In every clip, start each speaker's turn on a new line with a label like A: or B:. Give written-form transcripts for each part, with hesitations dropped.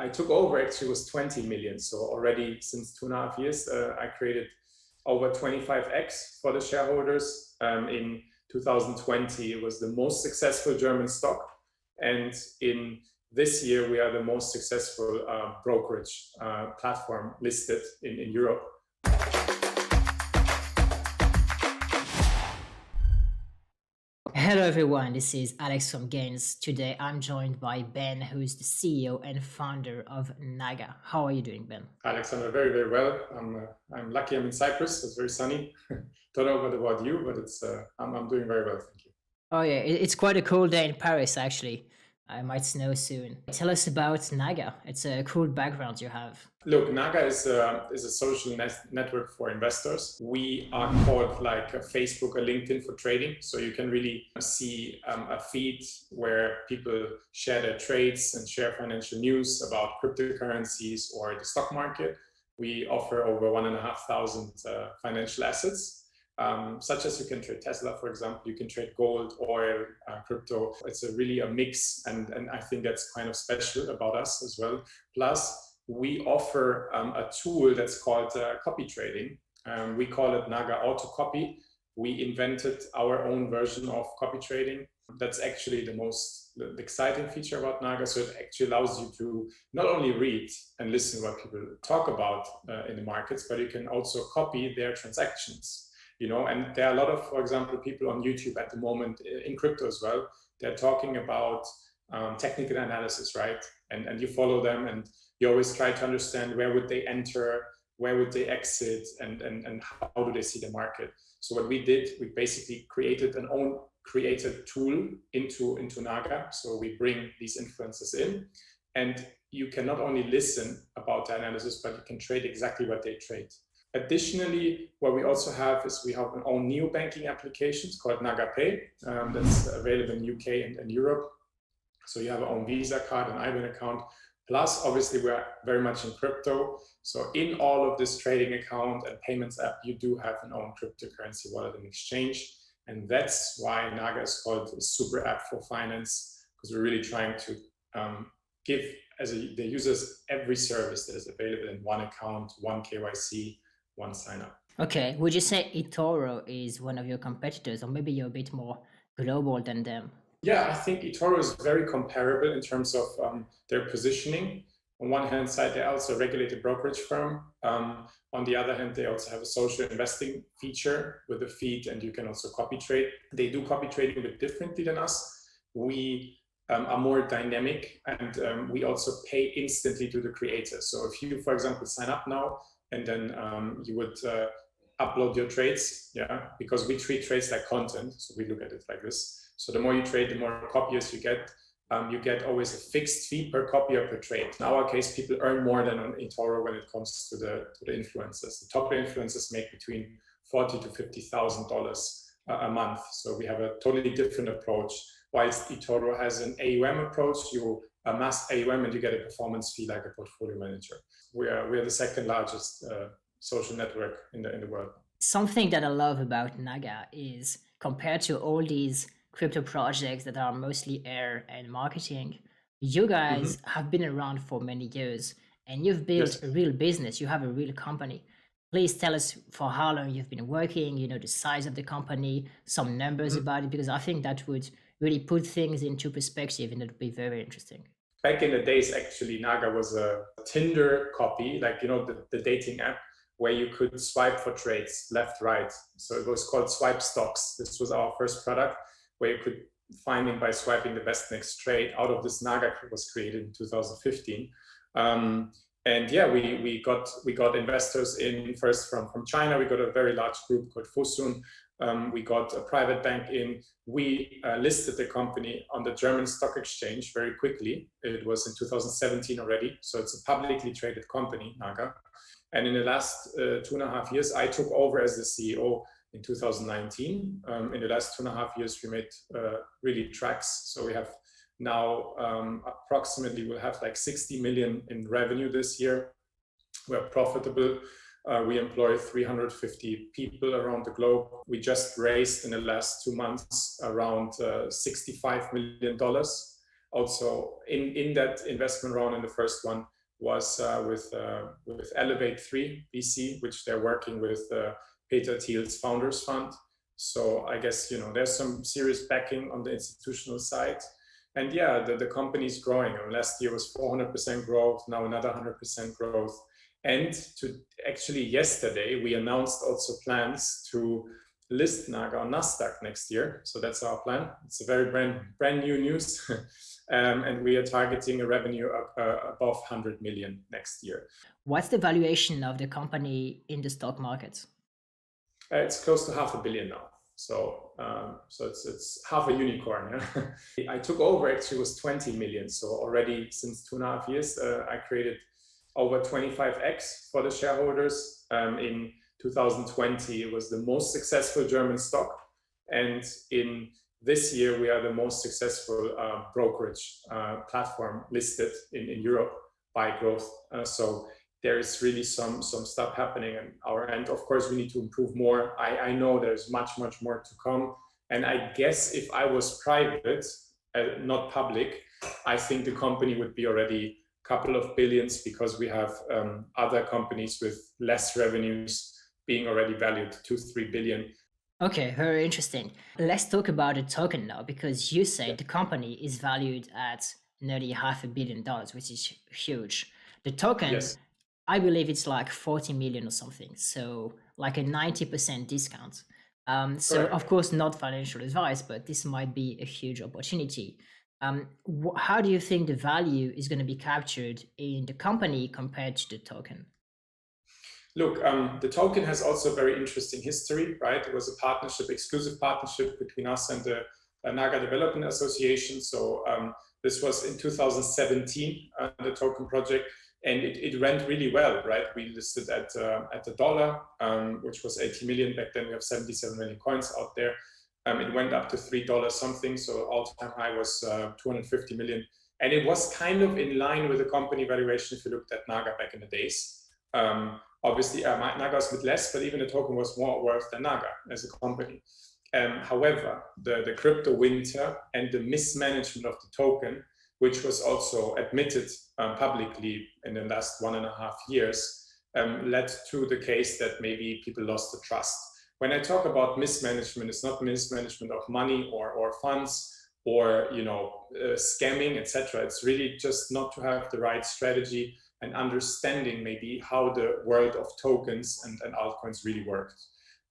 A: I took over actually was 20 million. So already since 2.5 years, I created over 25x for the shareholders. In 2020, it was the most successful German stock. And in this year, we are the most successful brokerage platform listed in Europe.
B: Hello everyone, this is Alex from Gains. Today I'm joined by Ben, who is the CEO and founder of NAGA. How are you doing, Ben?
A: Alexandre, very, very well. I'm lucky I'm in Cyprus, so it's very sunny. Don't know what about you, but it's I'm doing very well, thank you.
B: Oh yeah, it's quite a cool day in Paris actually. I might snow soon. Tell us about NAGA. It's a cool background you have.
A: Look, NAGA is a social network for investors. We are called like a Facebook or LinkedIn for trading. So you can really see a feed where people share their trades and share financial news about cryptocurrencies or the stock market. We offer over 1,500 financial assets. Such as you can trade Tesla, for example, you can trade gold, oil, crypto. It's really a mix, and I think that's kind of special about us as well. Plus, we offer a tool that's called copy trading. We call it NAGA Auto Copy. We invented our own version of copy trading. That's actually the exciting feature about NAGA. So it actually allows you to not only read and listen what people talk about in the markets, but you can also copy their transactions. You know, and there are a lot of, for example, people on YouTube at the moment in crypto as well. They're talking about technical analysis, right? And you follow them, and you always try to understand where would they enter, where would they exit, and how do they see the market. So what we did, we basically created an own created tool into NAGA. So we bring these influencers in, and you can not only listen about the analysis, but you can trade exactly what they trade. Additionally, what we also have is we have our own neo-banking applications called NAGA Pay that's available in UK and Europe. So you have our own Visa card and IBAN account. Plus, obviously, we're very much in crypto. So in all of this trading account and payments app, you do have an own cryptocurrency wallet and exchange. And that's why NAGA is called a super app for finance, because we're really trying to give the users every service that is available in one account, one KYC, one sign up.
B: Okay, would you say eToro is one of your competitors, or maybe you're a bit more global than them?
A: Yeah, I think eToro is very comparable in terms of their positioning. On one hand side, they're also a regulated brokerage firm. On the other hand, they also have a social investing feature with a feed, and you can also copy trade. They do copy trading a bit differently than us. We are more dynamic, and we also pay instantly to the creator. So if you, for example, sign up now, and then you would upload your trades, yeah, because we treat trades like content. So we look at it like this. So the more you trade, the more copiers you get. You get always a fixed fee per copy or per trade. In our case, people earn more than on eToro when it comes to the influencers. The top influencers make between $40,000 to $50,000 a month. So we have a totally different approach. Whilst eToro has an AUM approach, you amass AUM and you get a performance fee like a portfolio manager. We are the second largest social network in the world.
B: Something that I love about NAGA is, compared to all these crypto projects that are mostly air and marketing, you guys have been around for many years, and you've built a real business. You have a real company. Please tell us for how long you've been working, you know, the size of the company, some numbers about it, because I think that would really put things into perspective, and it would be very interesting.
A: Back in the days, actually, NAGA was a Tinder copy, like, you know, the dating app, where you could swipe for trades, left, right. So it was called Swipe Stocks. This was our first product, where you could find it by swiping the best next trade. Out of this, NAGA was created in 2015. And yeah, we got investors in first from China. We got a very large group called Fosun. We got a private bank in. We listed the company on the German Stock Exchange very quickly. It was in 2017 already. So it's a publicly traded company, NAGA. And in the last 2.5 years, I took over as the CEO in 2019. In the last 2.5 years, we made really tracks. So we have now approximately, we'll have like 60 million in revenue this year. We're profitable. We employ 350 people around the globe. We just raised in the last 2 months around $65 million. also in that investment round, in the first one, was with Elevate 3 VC, which they're working with Peter Thiel's Founders Fund. So I guess, you know, there's some serious backing on the institutional side. And yeah, the company is growing. Last year was 400% growth, now another 100% growth. And actually yesterday, we announced also plans to list NAGA on Nasdaq next year. So that's our plan. It's a very brand new news. And we are targeting a revenue above 100 million next year.
B: What's the valuation of the company in the stock market?
A: It's close to $500 million now. So it's half a unicorn. Yeah? I took over, actually, was 20 million. So already since 2.5 years, I created over 25x for the shareholders. In 2020, it was the most successful German stock. And in this year, we are the most successful brokerage platform listed in Europe by growth. So there is really some stuff happening on our end. Of course, we need to improve more. I know there's much more to come. And I guess if I was private, not public, I think the company would be already a couple of billions, because we have other companies with less revenues being already valued 2-3 billion.
B: Okay, very interesting. Let's talk about the token now, because you say the company is valued at nearly $500 million, which is huge. The token,
A: Yes.
B: I believe it's like 40 million or something. So like a 90% discount. So
A: Correct.
B: of course, not financial advice, but this might be a huge opportunity. How do you think the value is going to be captured in the company compared to the token?
A: Look, the token has also a very interesting history, right? It was a partnership, exclusive partnership between us and the NAGA Development Association. So this was in 2017, the token project, and it went really well, right? We listed at the dollar, which was 80 million. Back then we have 77 million coins out there. It went up to $3 something. So all-time high was 250 million. And it was kind of in line with the company valuation if you looked at NAGA back in the days. Obviously, NAGA was a bit less, but even the token was more worth than NAGA as a company. However, the crypto winter and the mismanagement of the token, which was also admitted publicly in the last 1.5 years, led to the case that maybe people lost the trust. When I talk about mismanagement, it's not mismanagement of money or funds or scamming, etc. It's really just not to have the right strategy and understanding maybe how the world of tokens and altcoins really worked.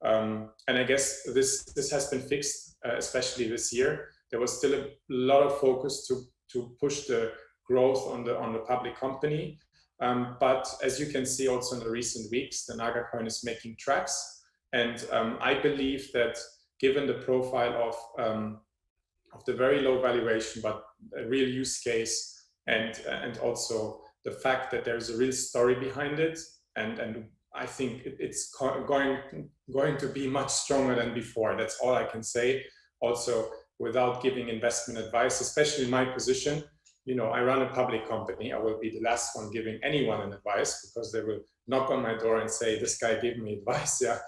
A: And I guess this has been fixed, especially this year. There was still a lot of focus to push the growth on the public company. But as you can see also in the recent weeks, the NAGA coin is making tracks. And I believe that given the profile of the very low valuation, but a real use case, and also the fact that there's a real story behind it, and I think it's going to be much stronger than before. That's all I can say. Also, without giving investment advice, especially in my position, I run a public company. I will be the last one giving anyone an advice, because they will knock on my door and say, this guy gave me advice. Yeah,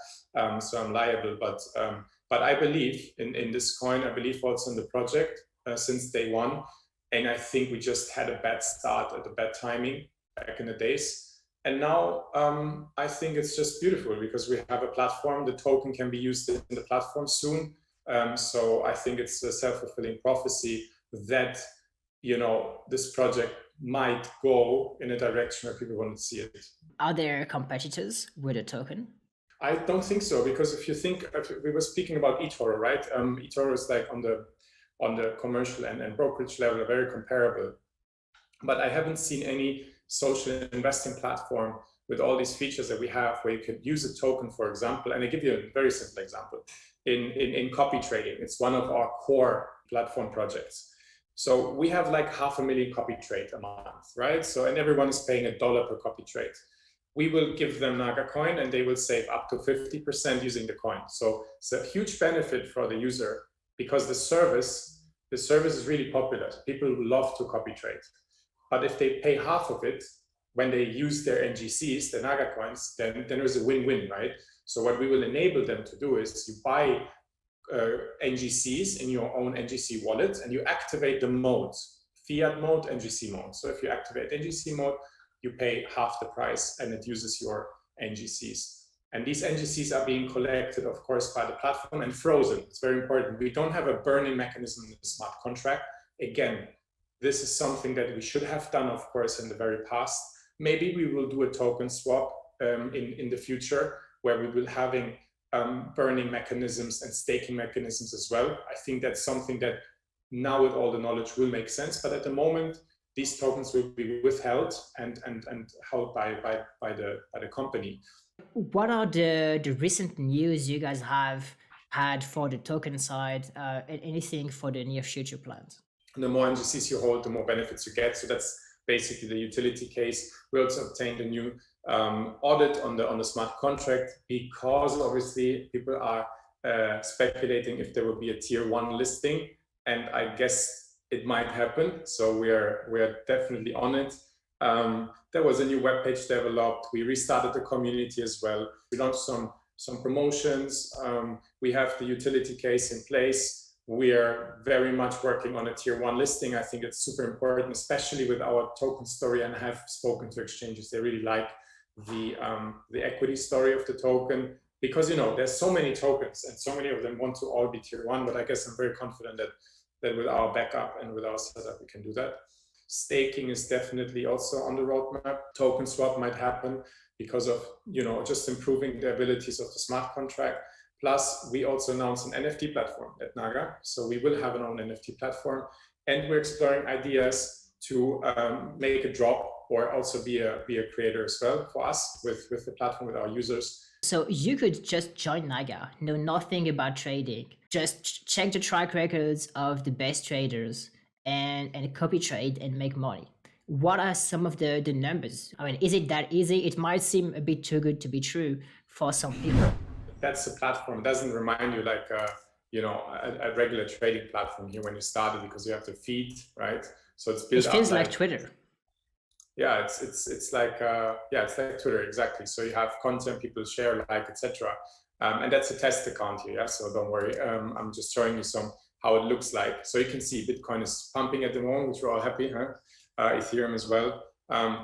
A: so I'm liable. But I believe in this coin. I believe also in the project since day one. And I think we just had a bad start at a bad timing back in the days. And now I think it's just beautiful, because we have a platform. The token can be used in the platform soon. So I think it's a self-fulfilling prophecy that, this project might go in a direction where people want to see it.
B: Are there competitors with a token?
A: I don't think so, because if you think, we were speaking about eToro, right? eToro is like on the commercial and brokerage level, very comparable. But I haven't seen any social investing platform with all these features that we have, where you could use a token, for example. And I give you a very simple example. In copy trading, it's one of our core platform projects. So we have like 500,000 copy trade a month, right? So, and everyone is paying $1 per copy trade. We will give them NAGA coin, and they will save up to 50% using the coin. So it's a huge benefit for the user, because the service is really popular. People love to copy trade. But if they pay half of it when they use their NGCs, the NAGA coins, then there's a win-win, right? So what we will enable them to do is you buy NGCs in your own NGC wallet, and you activate the mode fiat mode, NGC mode. So if you activate NGC mode, you pay half the price and it uses your NGCs. And these NGCs are being collected, of course, by the platform and frozen. It's very important. We don't have a burning mechanism in the smart contract. Again, this is something that we should have done, of course, in the very past. Maybe we will do a token swap in the future, where we will having burning mechanisms and staking mechanisms as well. I think that's something that now with all the knowledge will make sense. But at the moment, these tokens will be withheld and held by the company.
B: What are the recent news you guys have had for the token side, and anything for the near future plans?
A: The more NGCs you hold, the more benefits you get. So that's basically the utility case. We also obtained a new audit on the smart contract, because obviously people are speculating if there will be a tier 1 listing, and I guess it might happen. So we are definitely on it. There was a new webpage developed. We restarted the community as well. We launched some promotions. We have the utility case in place. We are very much working on a tier 1 listing. I think it's super important, especially with our token story, and I have spoken to exchanges. They really like the equity story of the token, because there's so many tokens and so many of them want to all be tier 1, but I guess I'm very confident that with our backup and with our setup, we can do that. Staking is definitely also on the roadmap. Token swap might happen because of just improving the abilities of the smart contract. Plus, we also announced an NFT platform at NAGA. So we will have an own NFT platform, and we're exploring ideas to make a drop or also be a creator as well for us with the platform, with our users.
B: So you could just join NAGA, know nothing about trading, just check the track records of the best traders and copy trade and make money. What are some of the numbers? I mean, is it that easy? It might seem a bit too good to be true for some people.
A: That's the platform. It doesn't remind you like a regular trading platform here when you started, because you have the feed, right? So it's built.
B: It feels like Twitter.
A: Yeah, it's like it's like Twitter, exactly. So you have content, people share, like, etc. And that's a test account here, yeah. So don't worry. I'm just showing you how it looks like. So you can see Bitcoin is pumping at the moment, which we're all happy, huh? Ethereum as well.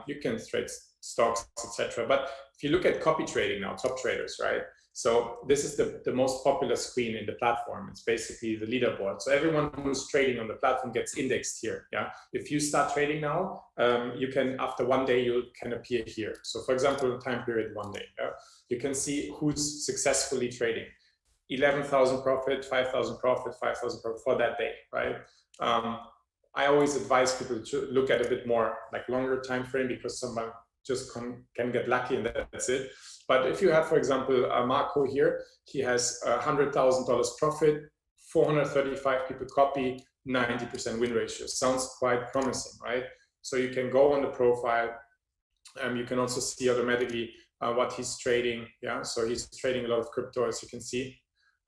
A: You can trade stocks, etc. But if you look at copy trading now, top traders, right? So this is the most popular screen in the platform. It's basically the leaderboard. So everyone who's trading on the platform gets indexed here. Yeah. If you start trading now, you can, after 1 day, you can appear here. So for example, time period 1 day, yeah, you can see who's successfully trading. 11,000 profit, 5,000 profit, 5,000 profit for that day, right? I always advise people to look at a bit more like longer time frame, because someone just can get lucky and that's it. But if you have, for example, Marco here, he has $100,000 profit, 435 people copy, 90% win ratio. Sounds quite promising, right? So you can go on the profile. You can also see automatically what he's trading. Yeah, so he's trading a lot of crypto, as you can see.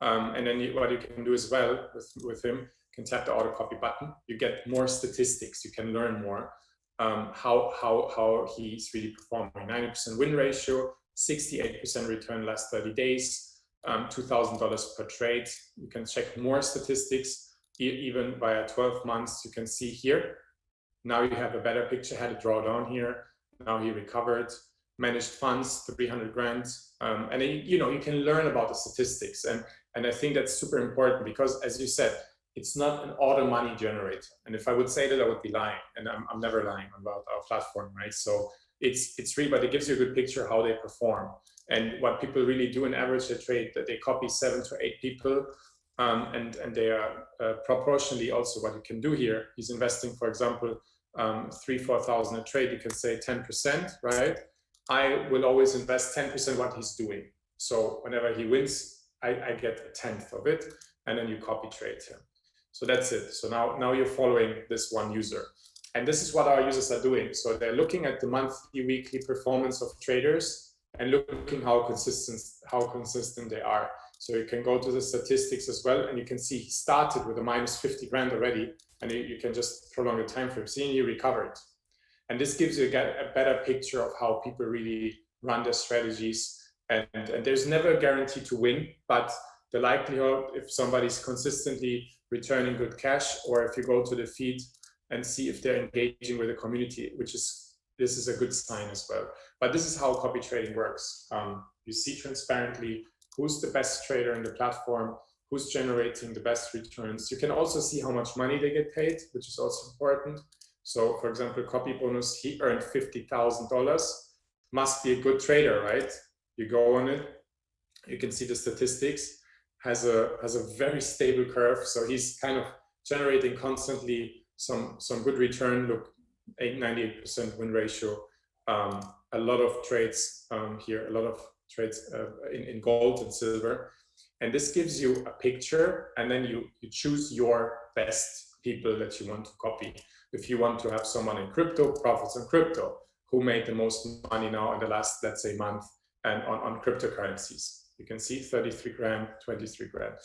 A: And then what you can do as well with him, you can tap the auto copy button. You get more statistics. You can learn more how he's really performing. 90% win ratio, 68% return last 30 days, $2,000 per trade. You can check more statistics, even via 12 months. You can see here. Now you have a better picture. Had a drawdown here. Now he recovered. Managed funds, 300 grand. And you can learn about the statistics. And I think that's super important, because, as you said, it's not an auto money generator. And if I would say that, I would be lying. And I'm never lying about our platform, right? So it's really, but it gives you a good picture how they perform. And what people really do in average, they trade, that they copy 7 to 8 people. And they are proportionally also what you can do here. He's investing, for example, 3,000-4,000 a trade. You can say 10%, right? I will always invest 10% what he's doing. So whenever he wins, I get a tenth of it, and then you copy trade him. So that's it. So now you're following this one user. And this is what our users are doing. So they're looking at the monthly, weekly performance of traders and looking how consistent they are. So you can go to the statistics as well, and you can see he started with a minus 50 grand already, and you can just prolong the time frame. Seeing he recovered. And this gives you a better picture of how people really run their strategies. And there's never a guarantee to win, but the likelihood, if somebody's consistently returning good cash, or if you go to the feed, and see if they're engaging with the community, this is a good sign as well. But this is how copy trading works. You see transparently who's the best trader in the platform, who's generating the best returns. You can also see how much money they get paid, which is also important. So for example, Copy Bonus, he earned $50,000. Must be a good trader, right? You go on it, you can see the statistics, has a very stable curve. So he's kind of generating constantly some good return. Look, 98% win ratio. A lot of trades here, a lot of trades in gold and silver. And this gives you a picture, and then you choose your best people that you want to copy. If you want to have someone in crypto, profits on crypto, who made the most money now in the last, let's say, month, and on cryptocurrencies. You can see 33 grand, 23 grand.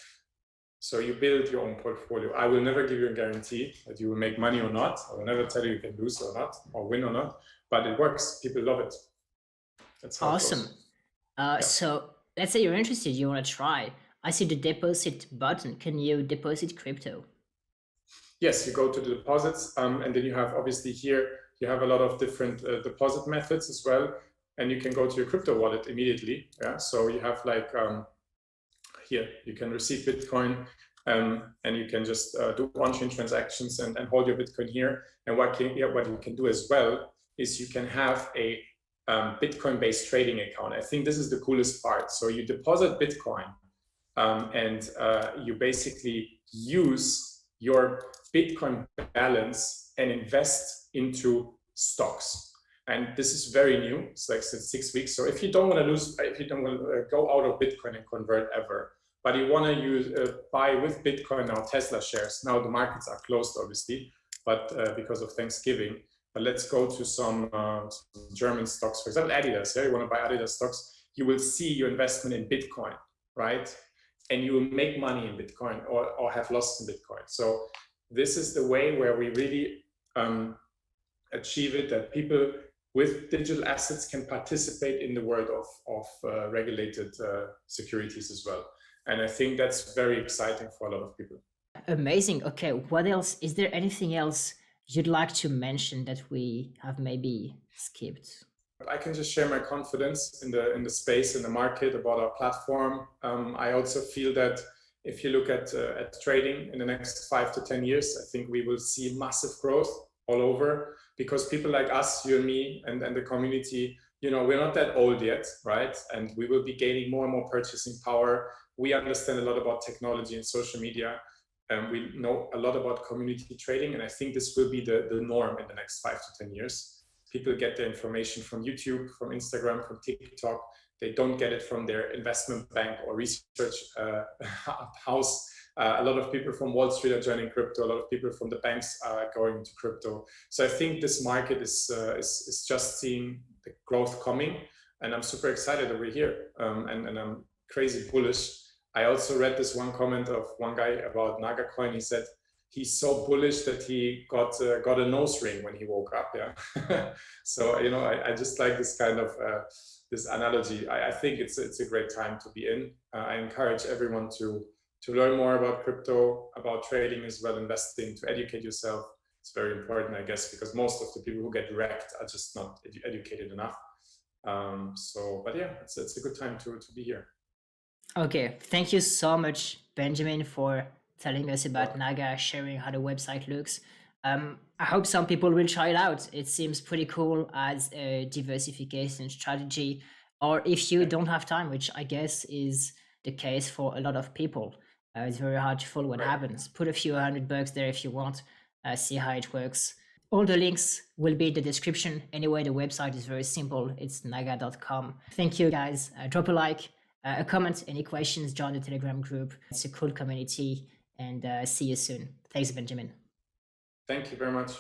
A: So you build your own portfolio. I will never give you a guarantee that you will make money or not. I will never tell you can lose or not, or win or not, but it works. People love it. That's how
B: Awesome.
A: it goes.
B: So let's say you're interested, you want to try. I see the deposit button. Can you deposit crypto?
A: Yes, you go to the deposits, and then you have, obviously here, you have a lot of different deposit methods as well, and you can go to your crypto wallet immediately. Yeah, so you have like, here, you can receive Bitcoin, and you can just do on-chain transactions and hold your Bitcoin here. And what you can do as well is you can have a Bitcoin-based trading account. I think this is the coolest part. So you deposit Bitcoin, and you basically use your Bitcoin balance and invest into stocks. And this is very new. It's like since 6 weeks. So if you don't want to lose, if you don't want to go out of Bitcoin and convert ever, but you want to buy with Bitcoin now Tesla shares. Now the markets are closed, obviously, but because of Thanksgiving. But let's go to some German stocks, for example, Adidas. Yeah, you want to buy Adidas stocks, you will see your investment in Bitcoin, right? And you will make money in Bitcoin or have lost in Bitcoin. So this is the way where we really achieve it, that people with digital assets can participate in the world of regulated securities as well. And I think that's very exciting for a lot of people.
B: Amazing. Okay, what else? Is there anything else you'd like to mention that we have maybe skipped?
A: I can just share my confidence in the space, in the market, about our platform. I also feel that if you look at trading in the next 5 to 10 years, I think we will see massive growth all over, because people like us, you and me, and the community, we're not that old yet, right? And we will be gaining more and more purchasing power. We understand a lot about technology and social media. We know a lot about community trading, and I think this will be the norm in the next 5 to 10 years. People get their information from YouTube, from Instagram, from TikTok. They don't get it from their investment bank or research house. A lot of people from Wall Street are joining crypto. A lot of people from the banks are going into crypto. So I think this market is just seeing the growth coming, and I'm super excited that we're here, and I'm crazy bullish. I also read this one comment of one guy about NAGA Coin. He said he's so bullish that he got a nose ring when he woke up. Yeah. So I just like this kind of this analogy. I think it's a great time to be in. I encourage everyone to learn more about crypto, about trading as well, investing, to educate yourself. It's very important, I guess, because most of the people who get wrecked are just not educated enough. But yeah, it's a good time to be here.
B: Okay, thank you so much, Benjamin, for telling us about NAGA, sharing how the website looks. I hope some people will try it out. It seems pretty cool as a diversification strategy. Or if you don't have time, which I guess is the case for a lot of people, it's very hard to follow what happens. Put a few $100 there if you want, see how it works. All the links will be in the description. Anyway, the website is very simple. It's naga.com. Thank you, guys. Drop a like, a comment, any questions, join the Telegram group. It's a cool community, and see you soon. Thanks, Benjamin.
A: Thank you very much.